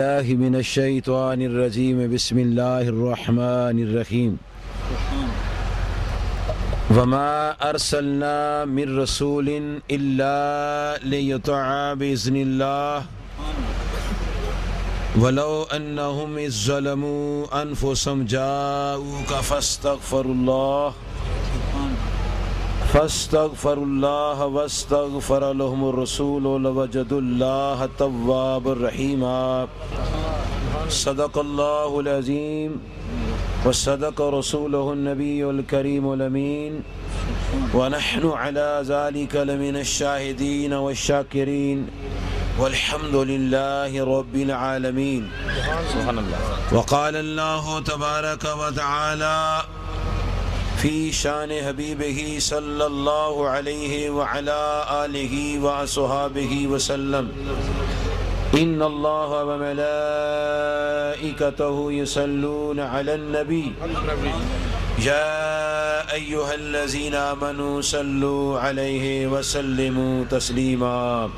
الله من الشيطان الرجيم بسم الله الرحمن الرحيم وما أرسلنا من رسول إلا ليطاع بإذن الله ولو أنهم إذ ظلموا أنفسهم جاءوك فاستغفروا الله واستغفر لهم الرسول لوجدوا الله توابا رحيما صدق الله العظيم وصدق رسوله النبي الكريم الأمين ونحن على ذلك لمن الشاهدين والشاكرين والحمد لله رب العالمين سبحان الله. وقال الله تبارك وتعالى في شان حبيبه صلى الله عليه وعلى آله وأصحابه وسلم إن الله وملائكته يصلون على النبي يا أيها الذين آمنوا صلوا عليه وسلموا تسليما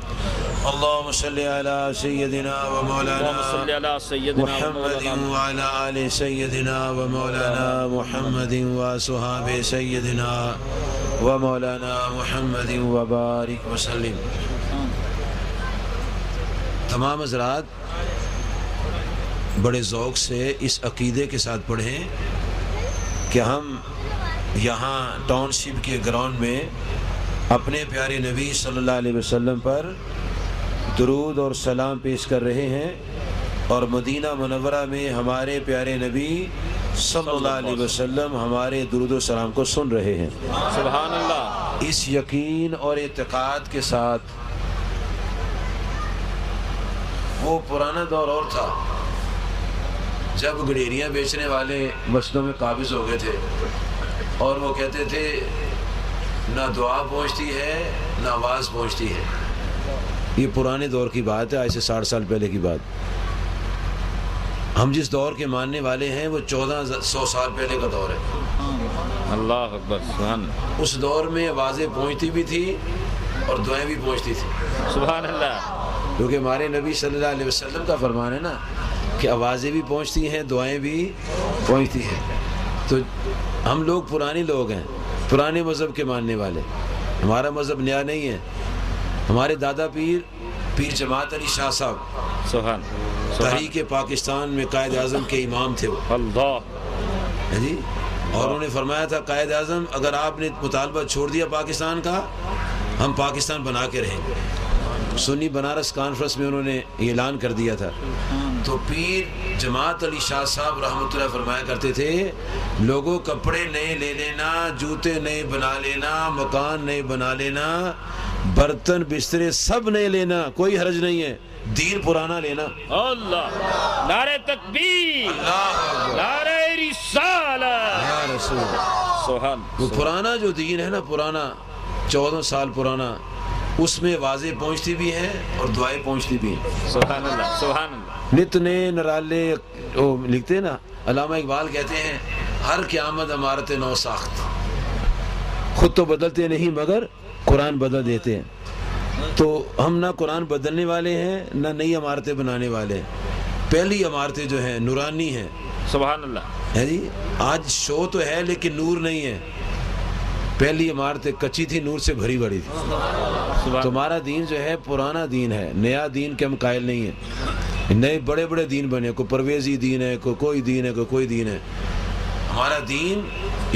اللهم صل على سيدنا ومولانا اللهم صل على سيدنا محمد وعلى آل سيدنا ومولانا محمد وصحابه سيدنا ومولانا محمد وبارك وسلم. تمام حضرات بڑے ذوق سے اس عقیدے کے ساتھ پڑھیں کہ ہم یہاں ٹاؤن شپ کے گراؤنڈ میں اپنے پیارے نبی صلی اللہ علیہ وسلم پر درود اور سلام پیش کر رہے ہیں اور مدینہ منورہ میں ہمارے پیارے نبی صلی اللہ علیہ وسلم ہمارے درود و سلام کو سن رہے ہیں. سبحان اللہ. اس یقین اور اعتقاد کے ساتھ وہ پرانا دور اور تھا جب گڈیریاں بیچنے والے مسجدوں میں قابض ہو گئے تھے اور وہ کہتے تھے نہ دعا پہنچتی ہے نہ آواز پہنچتی ہے. یہ پرانے دور کی بات ہے، آج سے 60 سال پہلے کی بات. ہم جس دور کے ماننے والے ہیں وہ 1400 سال پہلے کا دور ہے. اللہ اکبر. سبحان اللہ. اس دور میں آوازیں پہنچتی بھی تھی اور دعائیں بھی پہنچتی تھی. سبحان اللہ. کیونکہ ہمارے نبی صلی اللہ علیہ وسلم کا فرمان ہے نا کہ آوازیں بھی پہنچتی ہیں دعائیں بھی پہنچتی ہیں. تو ہم لوگ پرانے لوگ ہیں، پرانے مذہب کے ماننے والے. ہمارا مذہب نیا نہیں ہے. ہمارے دادا پیر جماعت علی شاہ صاحب سبحان تحریک پاکستان میں قائد اعظم کے امام تھے وہ. اللہ جی. اور انہوں نے فرمایا تھا قائد اعظم اگر آپ نے مطالبہ چھوڑ دیا پاکستان کا ہم پاکستان بنا کے رہیں گے. سنی بنارس کانفرنس میں انہوں نے یہ اعلان کر دیا تھا. تو پیر جماعت علی شاہ صاحب رحمۃ اللہ فرمایا کرتے تھے لوگوں کپڑے نئے لے لینا، جوتے نئے بنا لینا، مکان نئے بنا لینا، برتن بسترے سب نئے لینا، کوئی حرج نہیں ہے، دین پرانا لینا. اللہ. نعرہ تکبیر. اللہ نعرہ رسالت. یا رسول. سبحان. وہ پرانا جو دین ہے نا، پرانا 14 سال پرانا، اس میں واضح پہنچتی بھی ہیں اور دعائیں پہنچتی بھی ہیں. سبحان اللہ. سبحان اللہ. نت نئے نرالے وہ لکھتے ہیں نا، علامہ اقبال کہتے ہیں ہر قیامت عمارت نو ساخت. خود تو بدلتے نہیں مگر قرآن بدل دیتے ہیں. تو ہم نہ قرآن بدلنے والے ہیں نہ نئی عمارتیں بنانے والے ہیں. پہلی عمارتیں جو ہیں نورانی ہیں. سبحان اللہ. ہے جی. آج شو تو ہے لیکن نور نہیں ہے. پہلی عمارتیں کچی تھی، نور سے بھری بڑی تھی. تمہارا دین جو ہے پرانا دین ہے، نیا دین کے ہم قائل نہیں ہیں. نئے بڑے بڑے دین بنے، کوئی پرویزی دین ہے، کوئی دین ہے، کوئی دین ہے. ہمارا دین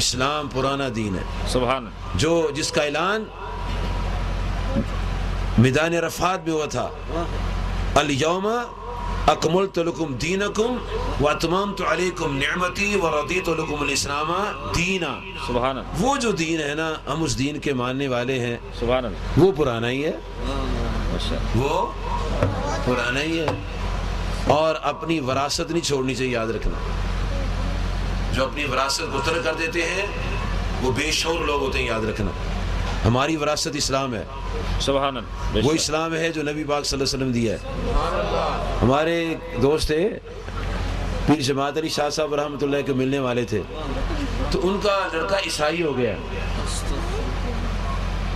اسلام پرانا دین ہے. سبحان. جو جس کا اعلان میدان عرفات میں ہوا تھا الیوم اکملت لکم دینکم واتممت علیکم نعمتی ورضیت لکم الاسلام دینا. سبحان اللہ. وہ جو دین ہے نا ہم اس دین کے ماننے والے ہیں. سبحان اللہ. وہ پرانا ہی ہے، وہ پرانا ہی ہے. اور اپنی وراثت نہیں چھوڑنی چاہیے. یاد رکھنا جو اپنی وراثت کو ترک کر دیتے ہیں وہ بے شعور لوگ ہوتے ہیں. یاد رکھنا ہماری وراثت اسلام ہے. سبحان اللہ. وہ اسلام ہے جو نبی پاک صلی اللہ علیہ وسلم دیا ہے. ہمارے دوست تھے پیر جماعت علی شاہ صاحب رحمۃ اللہ کے ملنے والے تھے. تو ان کا لڑکا عیسائی ہو گیا.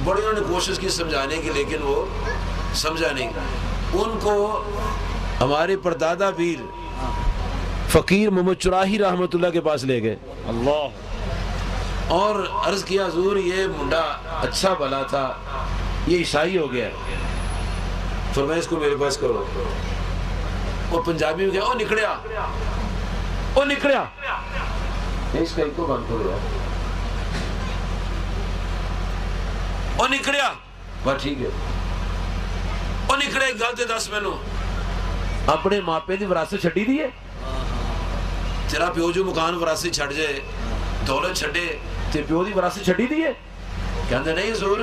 بڑی انہوں نے کوشش کی سمجھانے کی لیکن وہ سمجھا نہیں. ان کو ہمارے پردادا پیر فقیر محمد چراہی رحمۃ اللہ کے پاس لے گئے اللہ اور عرض کیا حضور یہ منڈا اچھا بھلا تھا، یہ عیسائی ہو گیا، فرمایا اس کو میرے پاس کرو۔ وہ پنجابی میں کہا او نکڑیا، او نکڑیا، اس کا ایک کو بند کرو یار، او نکڑیا، بس ٹھیک ہے، او نکڑیا ایک گل تے دس مینوں، اپنے ماپے دی وراثت چھڈی دی ہے؟ تیرا پیو جو مکان وراثت چھڈ جائے، دولت چھڈے تے پیو دی وراثت چھڈی دی ہے؟ کہندے نہیں حضور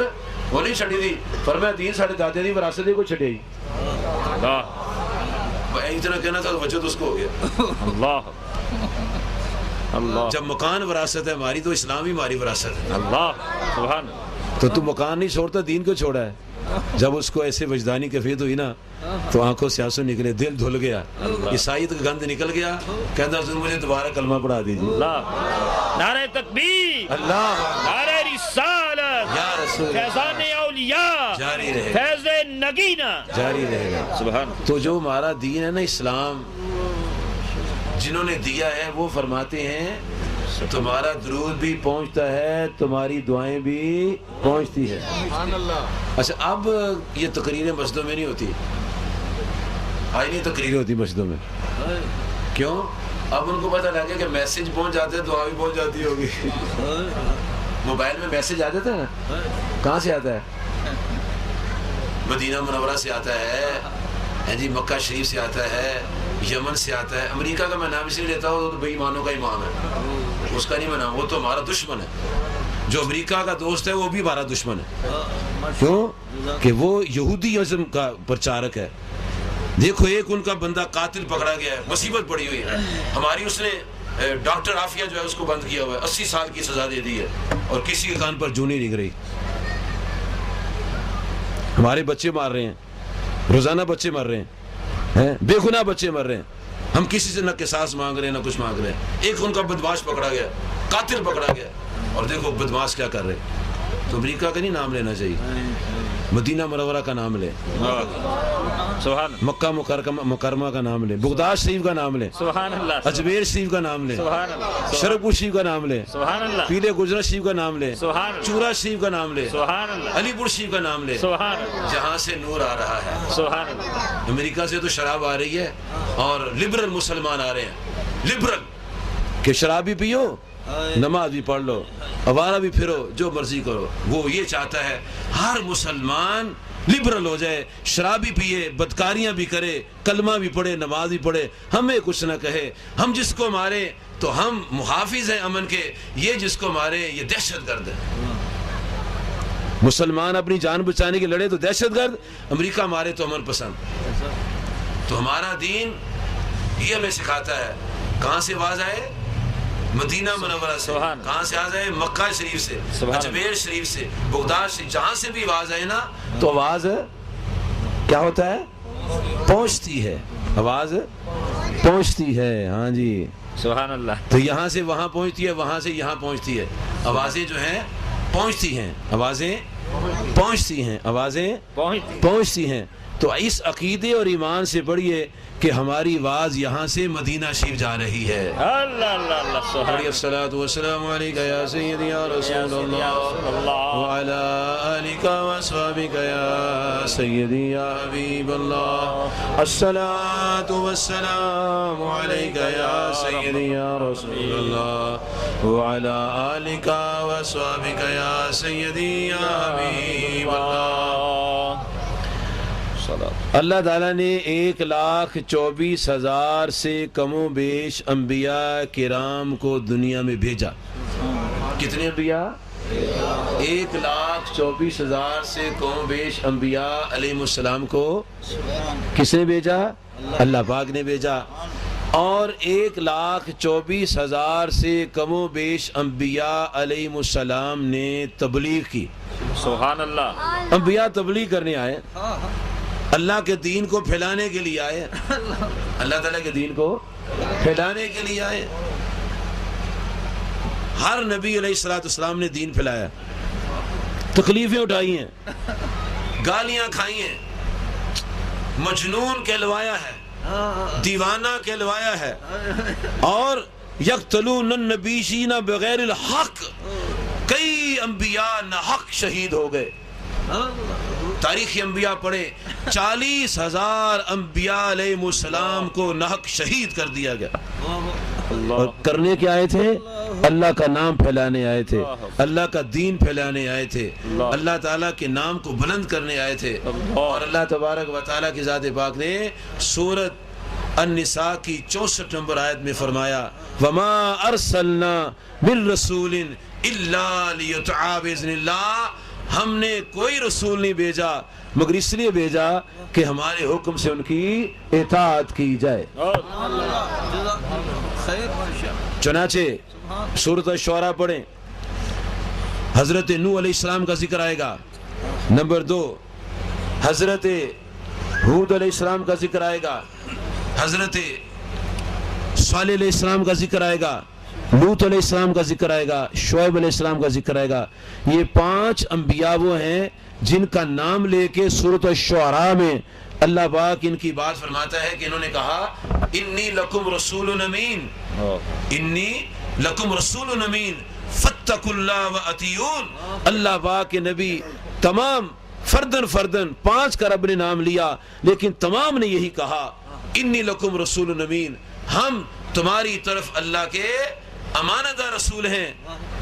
وہ نہیں چھڈی دی۔ فرمایا دین ساڈے دادے دی وراثت دی کوئی چھڈی؟ اللہ ایک طرح کہنا تھا تو وجہ تو اس کو ہو گیا۔ اللہ اللہ جب مکان وراثت ہے ہماری تو اسلام ہی ہماری وراثت ہے۔ اللہ سبحان تو تو مکان نہیں چھوڑتا، دین کو چھوڑا ہے۔ جب اس کو ایسے وجدانی کیفیت ہوئی نا تو آنکھوں سے آنسو نکلے، دل دھل گیا، عیسائیت کا گند نکل گیا، کہتا حضور مجھے دوبارہ کلمہ پڑھا دیجیے۔ اللہ نعرہ تکبیر، اللہ نعرہ رسالت، یا رسول فیضان اولیاء، جاری رہے گا، فیض نگینہ، جاری رہے گا۔ سبحان تو جو ہمارا دین ہے نا اسلام، جنہوں نے دیا ہے وہ فرماتے ہیں تمہارا درود بھی پہنچتا ہے، تمہاری دعائیں بھی پہنچتی ہے۔ اچھا اب یہ تقریریں مسجدوں میں نہیں ہوتی، آج نہیں تقریریں ہوتی مسجدوں میں، کیوں؟ اب ان کو پتہ لگ گیا کہ میسج پہنچ جاتے ہیں، دعا بھی پہنچ جاتی ہوگی۔ موبائل میں میسج آ جاتا ہے نا، کہاں سے آتا ہے؟ مدینہ منورہ سے آتا ہے، جی مکہ شریف سے آتا ہے، یمن سے آتا ہے۔ امریکہ کا میں نام اس لیے لیتا ہوں تو بے ایمانوں کا امام ہے، اس کا نہیں میں نام، وہ تو ہمارا دشمن ہے۔ جو امریکہ کا دوست ہے وہ بھی ہمارا دشمن ہے، کیوں کہ وہ یہودی ازم کا پرچارک ہے۔ دیکھو ایک ان کا بندہ قاتل پکڑا گیا ہے، مصیبت پڑی ہوئی ہے، ہماری اس نے ڈاکٹر عافیہ جو ہے اس کو بند کیا ہوا ہے، 80 سال کی سزا دے دی ہے اور کسی کے کان پر جوں نہیں نکل رہی۔ ہمارے بچے مار رہے ہیں، روزانہ بچے مر رہے ہیں، بے گناہ بچے مر رہے ہیں، ہم کسی سے نہ قصاص مانگ رہے ہیں نہ کچھ مانگ رہے ہیں۔ ایک ان کا بدماش پکڑا گیا، قاتل پکڑا گیا، اور دیکھو بدماش کیا کر رہے ہیں۔ تو امریکہ کا نہیں نام لینا چاہیے، مدینہ منورہ کا نام لے، سبحان مکہ مکرمہ کا نام لے، بغداد شریف کا نام لے، سبحان اللہ اجمیر شریف کا نام لے، سبحان اللہ شرپور شریف کا نام لے، سبحان اللہ پیلے گجرات شریف کا نام لے، سبحان اللہ چورا شریف کا نام لے، سبحان اللہ علی پور شریف کا نام لے، سبحان اللہ جہاں سے نور آ رہا ہے۔ سبحان اللہ امریکہ سے تو شراب آ رہی ہے اور لبرل مسلمان آ رہے ہیں، لبرل کہ شراب بھی پیو، نماز بھی پڑھ لو، آوارہ بھی پھرو، جو مرضی کرو۔ وہ یہ چاہتا ہے ہر مسلمان لبرل ہو جائے، شراب بھی پیے، بدکاریاں بھی کرے، کلمہ بھی پڑھے، نماز بھی پڑھے، ہمیں کچھ نہ کہے۔ ہم جس کو مارے تو ہم محافظ ہیں امن کے، یہ جس کو مارے یہ دہشت گرد ہے۔ مسلمان اپنی جان بچانے کے لڑے تو دہشت گرد، امریکہ مارے تو امن پسند۔ تو ہمارا دین یہ ہمیں سکھاتا ہے، کہاں سے آواز آئے؟ مدینہ منورہ سے، کہاں سے آواز آئے؟ مکہ شریف سے، اجمیر شریف سے، بغداد سے، جہاں سے بھی آواز آئے نا تو آواز کیا ہوتا ہے؟ پہنچتی ہے، آواز پہنچتی ہے۔ ہاں جی سبحان اللہ تو یہاں سے وہاں پہنچتی ہے، وہاں سے یہاں پہنچتی ہے، آوازیں جو ہیں پہنچتی ہیں، آوازیں پہنچتی ہیں، آوازیں پہنچتی ہیں۔ تو اس عقیدے اور ایمان سے پڑھیے کہ ہماری آواز یہاں سے مدینہ شریف جا رہی ہے۔ اللہ اللہ اللہ سبحان الصلاۃ والسلام علیک یا سیدی یا رسول اللہ وعلی آلک واصحابک یا سیدی یا حبیب اللہ، الصلاۃ والسلام علیک یا سیدی یا رسول اللہ وعلی آلک واصحابک یا سیدی یا حبیب اللہ۔ اللہ تعالیٰ نے 1,24,000 سے کم و بیش انبیاء کرام کو دنیا میں بھیجا۔ کتنے انبیاء؟ 1,24,000 سے کم و بیش انبیاء علیہ السلام کو کس نے بھیجا؟ اللہ پاک نے بھیجا۔ اور 1,24,000 سے کم و بیش انبیاء علیہ السلام نے تبلیغ کی۔ سبحان اللہ انبیاء تبلیغ کرنے آئے، اللہ کے دین کو پھیلانے کے لیے آئے، اللہ تعالیٰ کے دین کو پھیلانے کے لیے آئے۔ ہر نبی علیہ السلام نے دین پھیلایا، تکلیفیں اٹھائی ہیں، گالیاں کھائی ہیں، مجنون کہلوایا ہے، دیوانہ کہلوایا ہے، اور یقتلون النبیین بغیر الحق، کئی انبیاء ناحق شہید ہو گئے۔ تاریخ انبیاء پڑھے، 40,000 انبیاء علیہ السلام کو ناحق شہید کر دیا گیا، اور کرنے کے آئے تھے؟ اللہ کا نام پھیلانے آئے تھے، اللہ کا دین پھیلانے آئے تھے، اللہ تعالیٰ کے نام کو بلند کرنے آئے تھے۔ اور اللہ تبارک و تعالیٰ کی ذات پاک نے سورۃ النساء کی 64 نمبر آیت میں فرمایا وَمَا أَرْسَلْنَا مِن رَّسُولٍ إِلَّا لِيُطَاعَ بِإِذْنِ اللَّهِ، ہم نے کوئی رسول نہیں بھیجا مگر اس لیے بھیجا کہ ہمارے حکم سے ان کی اطاعت کی جائے۔ چنانچہ سورۃ الشعراء پڑھیں، حضرت نوح علیہ السلام کا ذکر آئے گا، نمبر 2 حضرت ہود علیہ السلام کا ذکر آئے گا، حضرت صالح علیہ السلام کا ذکر آئے گا، لوط علیہ السلام کا ذکر آئے گا، شعیب علیہ السلام کا ذکر آئے گا۔ یہ 5 انبیاء وہ ہیں جن کا نام لے کے سورۃ الشعراء میں اللہ پاک ان کی بات فرماتا ہے کہ انہوں نے کہا انی لکم رسول امین، انی لکم رسول امین فاتقوا اللہ واطیعون۔ اللہ پاک کے نبی تمام فردن 5 کا رب نے نام لیا، لیکن تمام نے یہی کہا انی لکم رسول امین، ہم تمہاری طرف اللہ کے امانت دار رسول ہیں۔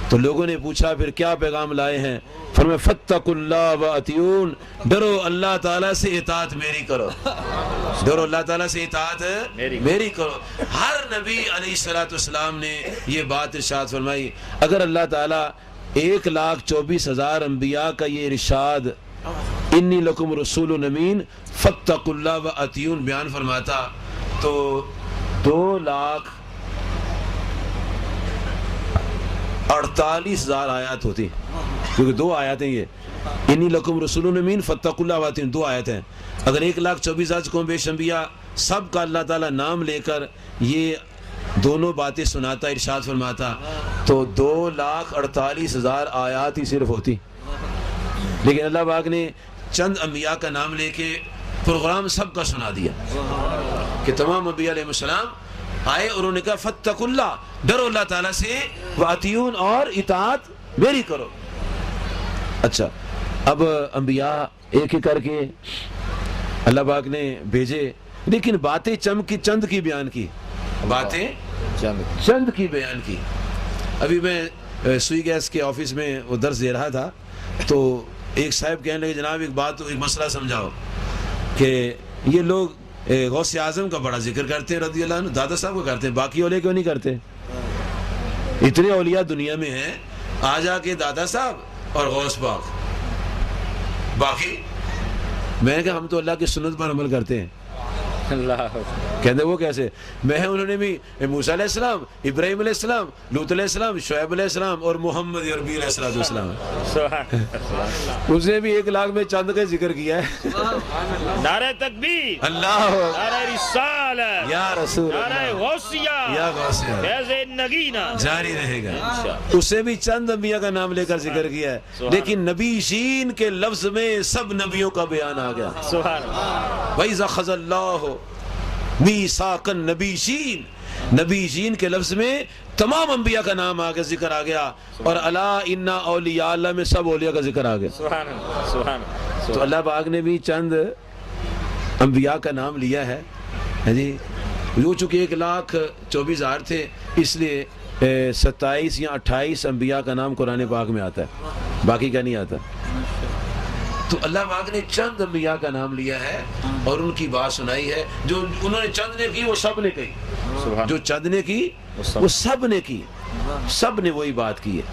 تو لوگوں نے پوچھا پھر کیا پیغام لائے ہیں؟ فرمایا فاتقوا اللہ واطیعون، ڈرو اللہ تعالیٰ سے اطاعت میری کرو، ڈرو اللہ تعالیٰ سے اطاعت میری کرو۔ ہر نبی علیہ السلام نے یہ بات ارشاد فرمائی۔ اگر اللہ تعالیٰ 1,24,000 انبیاء کا یہ ارشاد انی لکم رسول امین فاتقوا اللہ واطیعون بیان فرماتا تو 2,48,000 آیات ہوتی، کیونکہ 2 آیاتیں یہ انی لکم رسول امین فاتقوا اللہ واطیعون 2 آیتیں ہیں۔ اگر 1,24,000 سے کم بیش انبیاء سب کا اللہ تعالیٰ نام لے کر یہ دونوں باتیں سناتا ارشاد فرماتا تو 2,48,000 آیات ہی صرف ہوتی، لیکن اللہ پاک نے چند انبیاء کا نام لے کے پروگرام سب کا سنا دیا کہ تمام انبیاء علیہ السلام آئے اور انہوں نے کہا فاتقوا اللہ، ڈرو اللہ تعالیٰ سے، واطیعون اور اطاعت میری کرو۔ اچھا، اب انبیاء ایک ایک کر کے اللہ پاک نے بھیجے، لیکن باتیں چند کی بیان کی، باتیں چند کی بیان کی۔ ابھی میں سوئی گیس کے آفس میں وہ درس دے رہا تھا تو ایک صاحب کہنے لگے جناب ایک مسئلہ سمجھاؤ کہ یہ لوگ غوث اعظم کا بڑا ذکر کرتے ہیں رضی اللہ عنہ، دادا صاحب کو کرتے ہیں، باقی اولیاء کیوں نہیں کرتے؟ اتنے اولیاء دنیا میں ہیں، آ جا کے دادا صاحب اور غوث پاک، باقی میں نے کہا ہم تو اللہ کی سنت پر عمل کرتے ہیں۔ اللہ کہتے وہ کیسے؟ میں انہوں نے بھی موسیٰ علیہ السلام، ابراہیم علیہ السلام، لوط علیہ السلام، شعیب علیہ السلام اور محمد عربی علیہ السلام، اس نے بھی 1,00,000 میں چند کا ذکر کیا ہے۔ نعرہ تکبیر، اللہ نعرہ رسالت، یا رسول نعرہ غوثیہ، یا غوثیہ فیض نگینہ جاری رہے گا۔ اس نے بھی چند انبیاء کا نام لے کر ذکر کیا ہے، لیکن نبی شین کے لفظ میں سب نبیوں کا بیان آ گیا۔ سبحان اللہ۔ وَإِذَا خَذَ اللَّهُ مِيثَاقَ النَّبِيِّينَ، نبیین کے لفظ میں تمام انبیاء کا نام آگے ذکر آ گیا، اور الا ان اولیاء اللہ میں سب اولیاء کا ذکر آ گیا۔ سبحان اللہ، سبحان اللہ۔ تو اللہ پاک نے بھی چند انبیاء کا نام لیا ہے جی، جو چونکہ 1,24,000 تھے اس لیے 27 یا 28 انبیاء کا نام قرآن پاک میں آتا ہے، باقی کا نہیں آتا۔ تو اللہ پاک نے چند انبیاء کا نام لیا ہے اور ان کی بات سنائی ہے، جو انہوں نے چند نے کی وہ سب نے کہی، جو چند نے کی وہ سب نے کی، سب نے وہی بات کی ہے،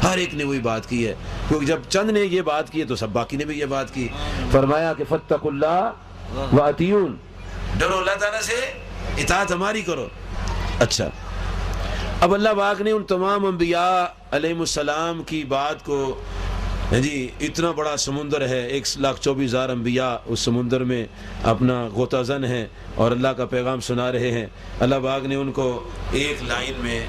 ہر ایک نے وہی بات کی ہے، کیونکہ جب چند نے یہ بات کی ہے تو سب باقی نے بھی یہ بات کی۔ فرمایا کہ فاتقوا اللہ واطیعون، ڈرو اللہ تعالیٰ سے، اطاعت ہماری کرو۔ اچھا، اب اللہ پاک نے ان تمام انبیاء علیہ السلام کی بات کو جی، اتنا بڑا سمندر ہے، 1,24,000 انبیاء اس سمندر میں اپنا غوطہ زن ہیں اور اللہ کا پیغام سنا رہے ہیں۔ اللہ پاک نے ان کو ایک لائن میں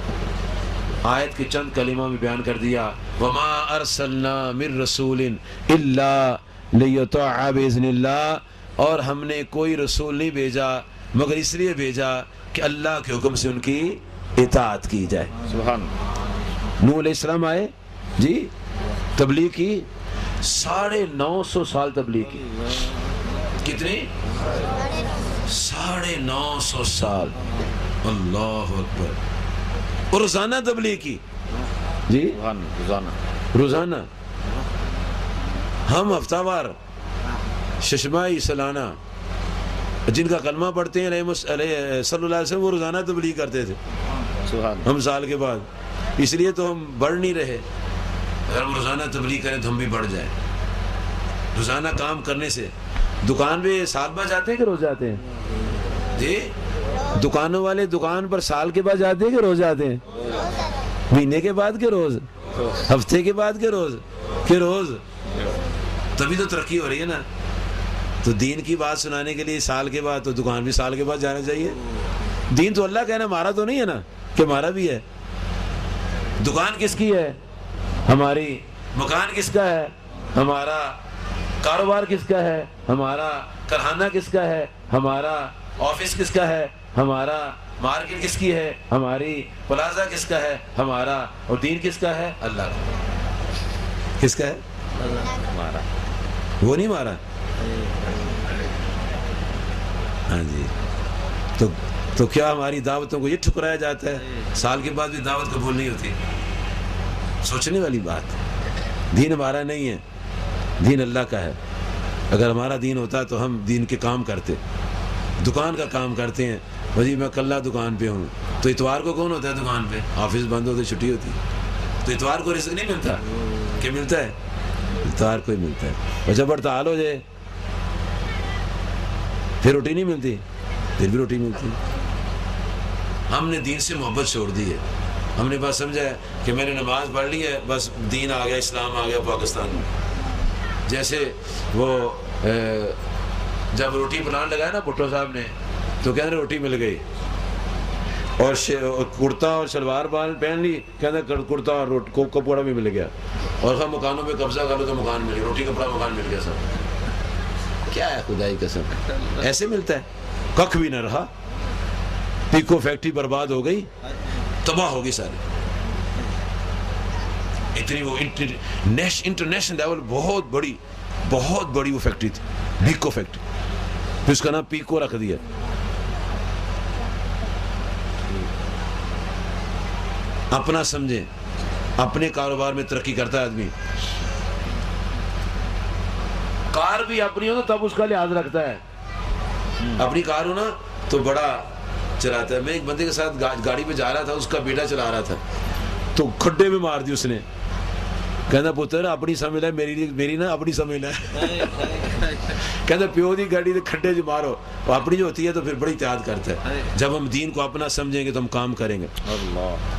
آیت کے چند کلمہ میں بیان کر دیا، وَمَا أَرْسَلْنَا مِن رَّسُولٍ إِلَّا لِيُطَاعَ بِإِذْنِ اللَّهِ، اور ہم نے کوئی رسول نہیں بھیجا مگر اس لیے بھیجا کہ اللہ کے حکم سے ان کی اطاعت کی جائے۔ سبحان نوح علیہ السلام آئے جی، تبلیغ کی، 950 سال تبلیغ کی۔ کتنی؟ 950 سال۔ اللہ اکبر۔ اور روزانہ تبلیغ کی جی، سبحان روزانہ روزانہ۔ ہم ہفتہ وار ششمائی سالانہ جن کا کلمہ پڑھتے ہیں صلی اللہ علیہ وسلم، وہ روزانہ تبلیغ کرتے تھے، سبحان ہم سال کے بعد۔ اس لیے تو ہم بڑھ نہیں رہے۔ اگر ہم روزانہ تبلیغ کریں تو ہم بھی بڑھ جائیں۔ روزانہ کام کرنے سے دکان پہ سال بعد جاتے ہیں کہ روز جاتے ہیں جی؟ دکانوں والے دکان پر سال کے بعد جاتے ہیں کہ روز جاتے ہیں؟ مہینے کے بعد کہ روز؟ ہفتے کے بعد کہ روز؟ کہ روز؟ تبھی تو ترقی ہو رہی ہے نا۔ تو دین کی بات سنانے کے لیے سال کے بعد، تو دکان بھی سال کے بعد جانا چاہیے۔ دین تو اللہ کا ہے نا، ہمارا تو نہیں ہے نا کہ ہمارا بھی ہے۔ دکان کس کی ہے؟ ہماری۔ مکان کس کا ہے؟ ہمارا۔ کاروبار کس کا ہے؟ ہمارا۔ کارخانہ کس کا ہے؟ ہمارا۔ آفس کس کا ہے؟ ہمارا۔ مارکیٹ کس کی ہے؟ ہماری۔ پلازا کس کا ہے؟ ہمارا۔ اور دین کس کا ہے؟ اللہ کا۔ کس کا ہے؟ ہمارا۔ وہ نہیں مارا؟ ہاں جی۔ تو کیا ہماری دعوتوں کو یہ ٹھکرایا جاتا ہے؟ سال کے بعد بھی دعوت قبول نہیں ہوتی؟ سوچنے والی بات۔ دین ہمارا نہیں ہے، دین اللہ کا ہے۔ اگر ہمارا دین ہوتا تو ہم دین کے کام کرتے، دکان کا کام کرتے ہیں۔ بھائی میں کل دکان پہ ہوں، تو اتوار کو کون ہوتا ہے دکان پہ؟ آفس بند ہوتے، چھٹی ہوتی، تو اتوار کو رزق نہیں ملتا کہ ملتا ہے؟ اتوار کو ہی ملتا ہے۔ اور جب ہڑتال ہو جائے پھر روٹی نہیں ملتی، پھر بھی روٹی ملتی۔ ہم نے دین سے محبت چھوڑ دی ہے۔ ہم نے بس سمجھا ہے کہ میں نے نماز پڑھ لی ہے، بس دین آ گیا، اسلام آ گیا پاکستان میں۔ جیسے وہ جب روٹی بنانے لگایا نا بھٹو صاحب نے، تو کہتے ہیں روٹی مل گئی، اور کرتا اور شلوار پہن لی، کہتے ہیں کرتا اور کپڑا بھی مل گیا، اور ہم مکانوں پہ قبضہ کر لو تو مکان مل گیا، روٹی کپڑا مکان مل گیا سب۔ کیا ہے خدائی قسم، ایسے ملتا ہے؟ ککھ بھی نہ رہا، پیکو فیکٹری برباد ہو گئی، تباہ ہوگی ساری۔ اتنی وہ انٹرنیشنل لیول بہت بڑی وہ فیکٹری تھی، پیکو فیکٹری، پھر اس کا نام پیکو رکھ دیا۔ اپنا سمجھیں، اپنے کاروبار میں ترقی کرتا ہے آدمی، کار بھی اپنی ہو تو تب اس کا لحاظ رکھتا ہے۔ اپنی کار ہو نا تو بڑا چلاتا ہے۔ میں ایک بندے کے ساتھ گاڑی پہ جا رہا تھا، اس کا بیٹا چلا رہا تھا، تو کھڈے میں مار دی اس نے۔ کہنا پتر اپنی سمجھ لے، میری نا اپنی سمجھ لے۔ کہتا پیو دی گاڑی دے کھڈے جو مارو، وہ اپنی جو ہوتی ہے تو پھر بڑی احتیاط کرتا ہے۔ جب ہم دین کو اپنا سمجھیں گے تو ہم کام کریں گے۔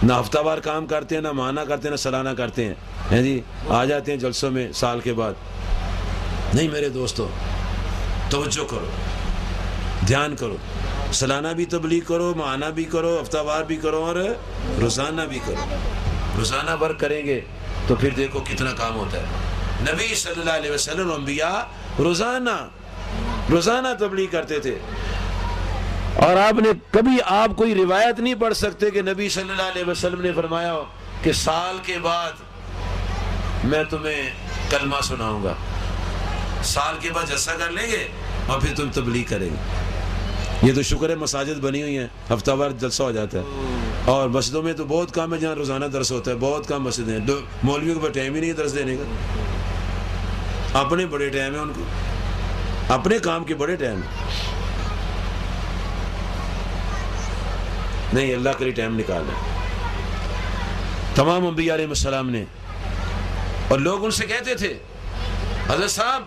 نہ ہفتہ وار کام کرتے ہیں، نہ ماہانہ کرتے ہیں، نہ سالانہ کرتے ہیں جی، آ جاتے ہیں جلسوں میں سال کے بعد۔ نہیں میرے دوستو، توجہ کرو، دھیان کرو، سالانہ بھی تبلیغ کرو، ماہانہ بھی کرو، ہفتہ وار بھی کرو، اور روزانہ بھی کرو۔ روزانہ بھر کریں گے تو پھر دیکھو کتنا کام ہوتا ہے۔ نبی صلی اللہ علیہ وسلم، انبیاء روزانہ تبلیغ کرتے تھے، اور آپ نے کبھی آپ کوئی روایت نہیں پڑھ سکتے کہ نبی صلی اللہ علیہ وسلم نے فرمایا ہو کہ سال کے بعد میں تمہیں کلمہ سناؤں گا۔ سال کے بعد جلسہ کر لیں گے اور پھر تم تبلیغ کریں گے۔ یہ تو شکر ہے مساجد بنی ہوئی ہیں، ہفتہ وار جلسہ ہو جاتا ہے، اور مسجدوں میں تو بہت کام ہے جہاں روزانہ درس ہوتا ہے، بہت کام مسجد ہیں۔ مولویوں کے پاس ٹائم ہی نہیں ہے درس دینے کا، اپنے بڑے ٹائم ہے ان کو، اپنے کام کے بڑے ٹائم نہیں، اللہ کے لیے ٹائم نکالنا۔ تمام انبیاء علیہ السلام نے، اور لوگ ان سے کہتے تھے حضرت صاحب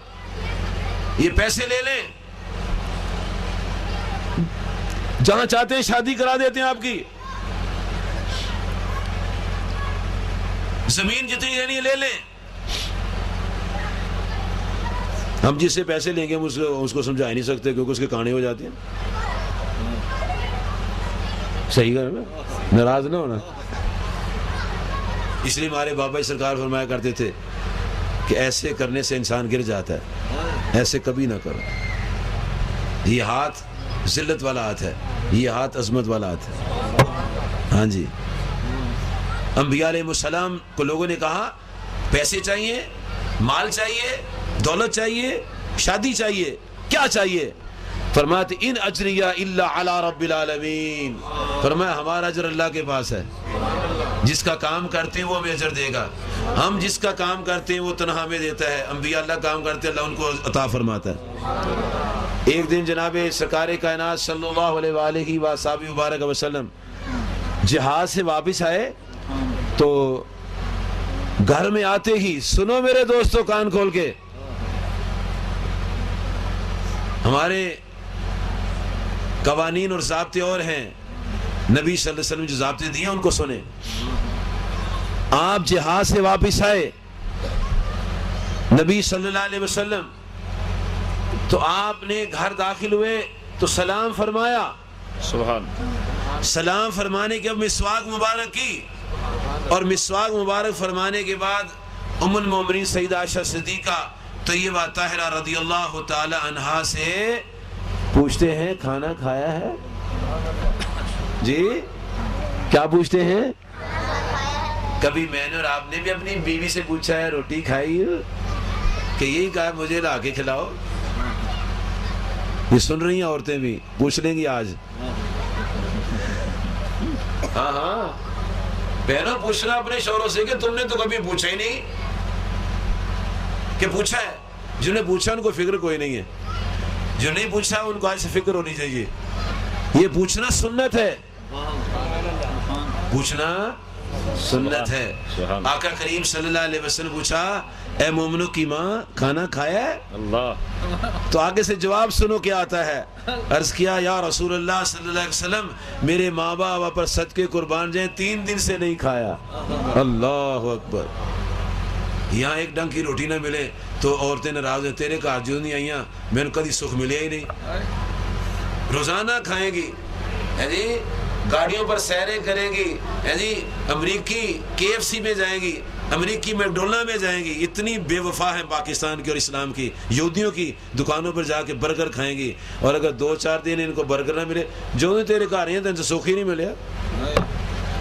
یہ پیسے لے لیں، جہاں چاہتے ہیں شادی کرا دیتے ہیں آپ کی، زمین جتنی لینی ہے لے لیں۔ ہم جس سے پیسے لیں گے ہم اس کو سمجھا نہیں سکتے، کیونکہ اس کے کانے ہو جاتے ہیں۔ صحیح کر میں ناراض نہ ہونا۔ اس لیے ہمارے بابا جی سرکار فرمایا کرتے تھے کہ ایسے کرنے سے انسان گر جاتا ہے، ایسے کبھی نہ کرو۔ یہ ہاتھ ذلت والا ہاتھ ہے، یہ ہاتھ عظمت والا ہاتھ ہے. ہاں جی، انبیاء علیہ السلام کو لوگوں نے کہا پیسے چاہیے، مال چاہیے، دولت چاہیے، شادی چاہیے، کیا چاہیے؟ فرماتے ان اجریہ الا علی رب العالمین، فرمایا ہمارا اجر اللہ کے پاس ہے. جس کا کام کرتے ہیں وہ ہمیں اجر دے گا، ہم جس کا کام کرتے ہیں وہ تنہا ہمیں دیتا ہے. انبیاء اللہ کام کرتے ہیں، اللہ ان کو عطا فرماتا ہے. ایک دن جناب سرکار کائنات صلی اللہ علیہ وآلہ وصحبہ مبارک وسلم جہاد سے واپس آئے تو گھر میں آتے ہی، سنو میرے دوستو کان کھول کے، ہمارے قوانین اور ضابطے اور ہیں، نبی صلی اللہ علیہ وسلم جو ضابطے دیے ان کو سنیں. آپ جہاد سے واپس آئے نبی صلی اللہ علیہ وسلم، تو آپ نے گھر داخل ہوئے تو سلام فرمایا. سبحان. سلام فرمانے کے اب مسواک مبارک کی، اور مسواک مبارک فرمانے کے بعد ام المومنین سیدہ عائشہ صدیقہ طیبہ طاہرہ رضی اللہ تعالی عنہا سے پوچھتے ہیں کھانا کھایا ہے؟ جی کیا پوچھتے ہیں؟ کبھی میں نے اور آپ نے بھی اپنی بیوی سے پوچھا ہے روٹی کھائی کہ یہی کہا مجھے لا کے کھلاؤ؟ یہ سن رہی ہیں عورتیں بھی، پوچھ لیں گی آج. ہاں ہاں بہنوں پوچھنا اپنے شوہروں سے کہ تم نے تو کبھی پوچھا ہی نہیں کہ پوچھا ہے. جنہیں پوچھا ان کو فکر کوئی نہیں ہے، جو نہیں پوچھا ان کو آج سے فکر ہونی چاہیے. یہ پوچھنا سنت ہے، پوچھنا سنت ہے. آقا کریم صلی اللہ علیہ وسلم پوچھا اے مومنوں کی ماں کھانا کھایا ہے؟ اللہ. تو آگے سے جواب سنو کیا آتا ہے. عرض کیا یا رسول اللہ صلی اللہ علیہ وسلم میرے ماں باپ پر صدقے قربان جائیں 3 دن سے نہیں کھایا. اللہ اکبر. یہاں ایک ڈنگ کی روٹی نہ ملے تو عورتیں ناراض ہیں، تیرے گھر جو نہیں آئیاں میں نے کبھی سکھ ملے ہی نہیں. روزانہ کھائیں گی، جی گاڑیوں پر سیریں کریں گی، جی امریکی KFC میں جائیں گی، امریکی میکڈونلڈ میں جائیں گی. اتنی بے وفا ہے پاکستان کی اور اسلام کی. یہودیوں کی دکانوں پر جا کے برگر کھائیں گی، اور اگر 2-4 دن ان کو برگر نہ ملے جو تیرے گھر ہیں تو ان سے سکھ ہی نہیں ملے.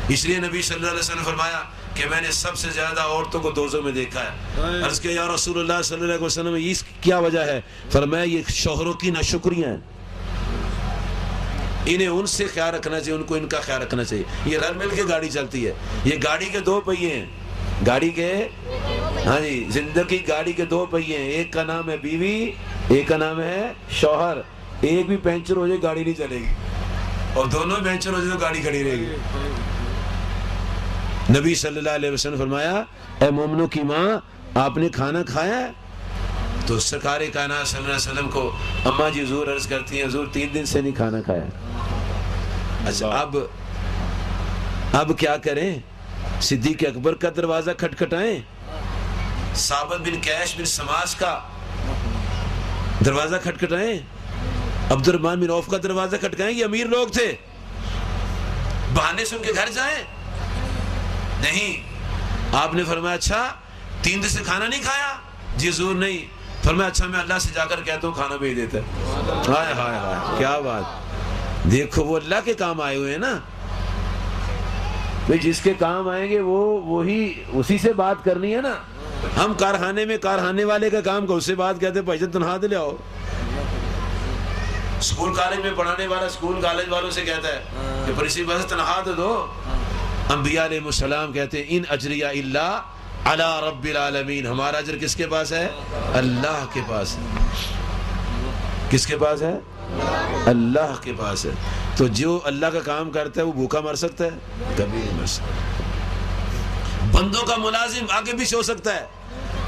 اس لیے نبی صلی اللہ علیہ وسلم نے فرمایا کہ میں نے سب سے زیادہ عورتوں کو دوزخ میں دیکھا ہے. عرض کیا یا رسول اللہ صلی اللہ علیہ وسلم اس کیا وجہ ہے؟ فرمایا یہ شوہروں کی ناشکریاں ہیں، انہیں ان سے خیال رکھنا چاہیے، ان کو ان کا خیال رکھنا چاہیے. یہ رل مل کے گاڑی چلتی ہے، یہ گاڑی کے 2 پہیے ہیں، گاڑی کے ہاں جی زندگی گاڑی کے 2 پہیے ہیں. ایک کا نام ہے بیوی، ایک کا نام ہے شوہر. ایک بھی پنچر ہو جائے گاڑی نہیں چلے گی، اور دونوں پنچر ہو جائے تو گاڑی کھڑی رہے گی. نبی صلی اللہ علیہ وسلم فرمایا اے مومنوں کی ماں آپ نے کھانا کھایا ہے؟ تو سرکار کائنات صلی اللہ علیہ وسلم کو اماں جی حضور عرض کرتی ہیں حضور 3 دن سے نہیں کھانا کھایا. اچھا اب کیا کریں؟ صدیق اکبر کا دروازہ کھٹکھٹائیں، ثابت بن کیش بن سماس کا دروازہ کھٹکھٹائیں، عبد الرحمن بن عوف کا دروازہ کھٹکائیں؟ یہ امیر لوگ تھے، بہانے سے ان کے گھر جائیں؟ نہیں. آپ نے فرمایا اچھا 3 دن سے کھانا نہیں کھایا؟ جی حضور نہیں. فرمایا اچھا میں اللہ سے جا کر کہتا ہوں کھانا بھیج دیتا ہے. ہائے ہائے ہائے کیا بات. دیکھو وہ اللہ کے کام آئے ہوئے ہیں نا، جس کے کام آئیں گے وہی اسی سے بات کرنی ہے نا. ہم کارخانے میں کارخانے والے کا کام کو اس سے بات کہتے ہیں بھائی جان تنہا دے لے آؤ. اسکول کالج میں پڑھانے والا اسکول کالج والوں سے کہتا ہے کہ پرنسپل سے تنہا دے دو. انبیاء علیہ السلام کہتے ہیں ان اجریہ الا علی رب العالمین، ہمارا اجر کس کے پاس ہے؟ اللہ کے پاس ہے. کس کے پاس ہے؟ اللہ کے پاس ہے. تو جو اللہ کا کام کرتا ہے وہ بھوکا مر سکتا ہے؟ کبھی نہیں مر سکتا. بندوں کا ملازم آگے پیچھے ہو سکتا ہے،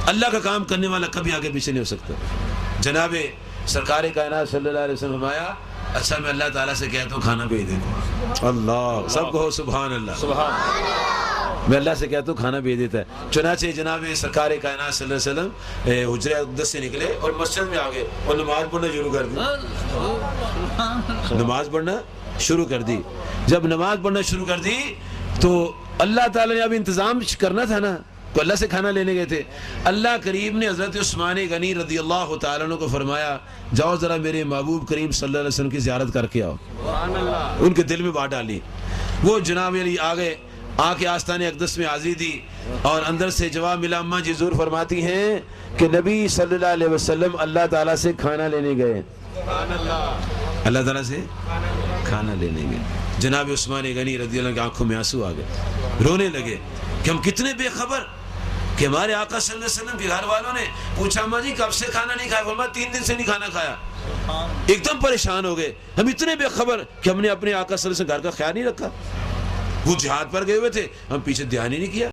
اللہ کا کام کرنے والا کبھی آگے پیچھے نہیں ہو سکتا. جناب سرکار کائنات صلی اللہ علیہ وسلم فرمایا اچھا میں اللہ تعالیٰ سے کہتا ہوں کھانا بھیج دیتا ہوں. اللہ سب کہو سبحان اللہ. سبحان اللہ. میں اللہ سے کہتا ہوں کھانا بھیج دیتا ہے. چنانچہ جناب سرکار کائنات صلی اللہ علیہ وسلم حجرہ اقدس سے نکلے اور مسجد میں آگے اور نماز پڑھنا شروع کر دی. نماز پڑھنا شروع کر دی. جب نماز پڑھنا شروع کر دی تو اللہ تعالیٰ نے اب انتظام کرنا تھا نا. کو اللہ سے کھانا لینے گئے تھے. اللہ کریم نے حضرت عثمان غنی رضی اللہ تعالیٰ عنہ کو فرمایا جاؤ ذرا میرے محبوب کریم صلی اللہ علیہ وسلم کی زیارت کر کے آؤ. ان کے دل میں بات ڈالی. وہ جناب علی آ گئے, آ کے آستان اقدس میں حاضری دی اور اندر سے جواب ملا. اماں جی حضور فرماتی ہیں کہ نبی صلی اللہ علیہ وسلم اللہ تعالیٰ سے کھانا لینے گئے, اللہ تعالیٰ سے کھانا لینے گئے. جناب عثمان غنی رضی اللہ عنہ کی آنکھوں میں آنسو آ گئے, رونے لگے کہ ہم کتنے بے خبر کہ ہمارے آقا صلی اللہ علیہ وسلم کے گھر والوں نے پوچھا اماں جی کب سے کھانا نہیں کھایا؟ فرمایا 3 دن سے نہیں کھانا کھایا. ایک دم پریشان ہو گئے, ہم اتنے بے خبر کہ ہم نے اپنے آقا صلی اللہ علیہ وسلم گھر کا خیال نہیں رکھا. وہ جہاد پر گئے ہوئے تھے, ہم پیچھے دھیان ہی نہیں کیا.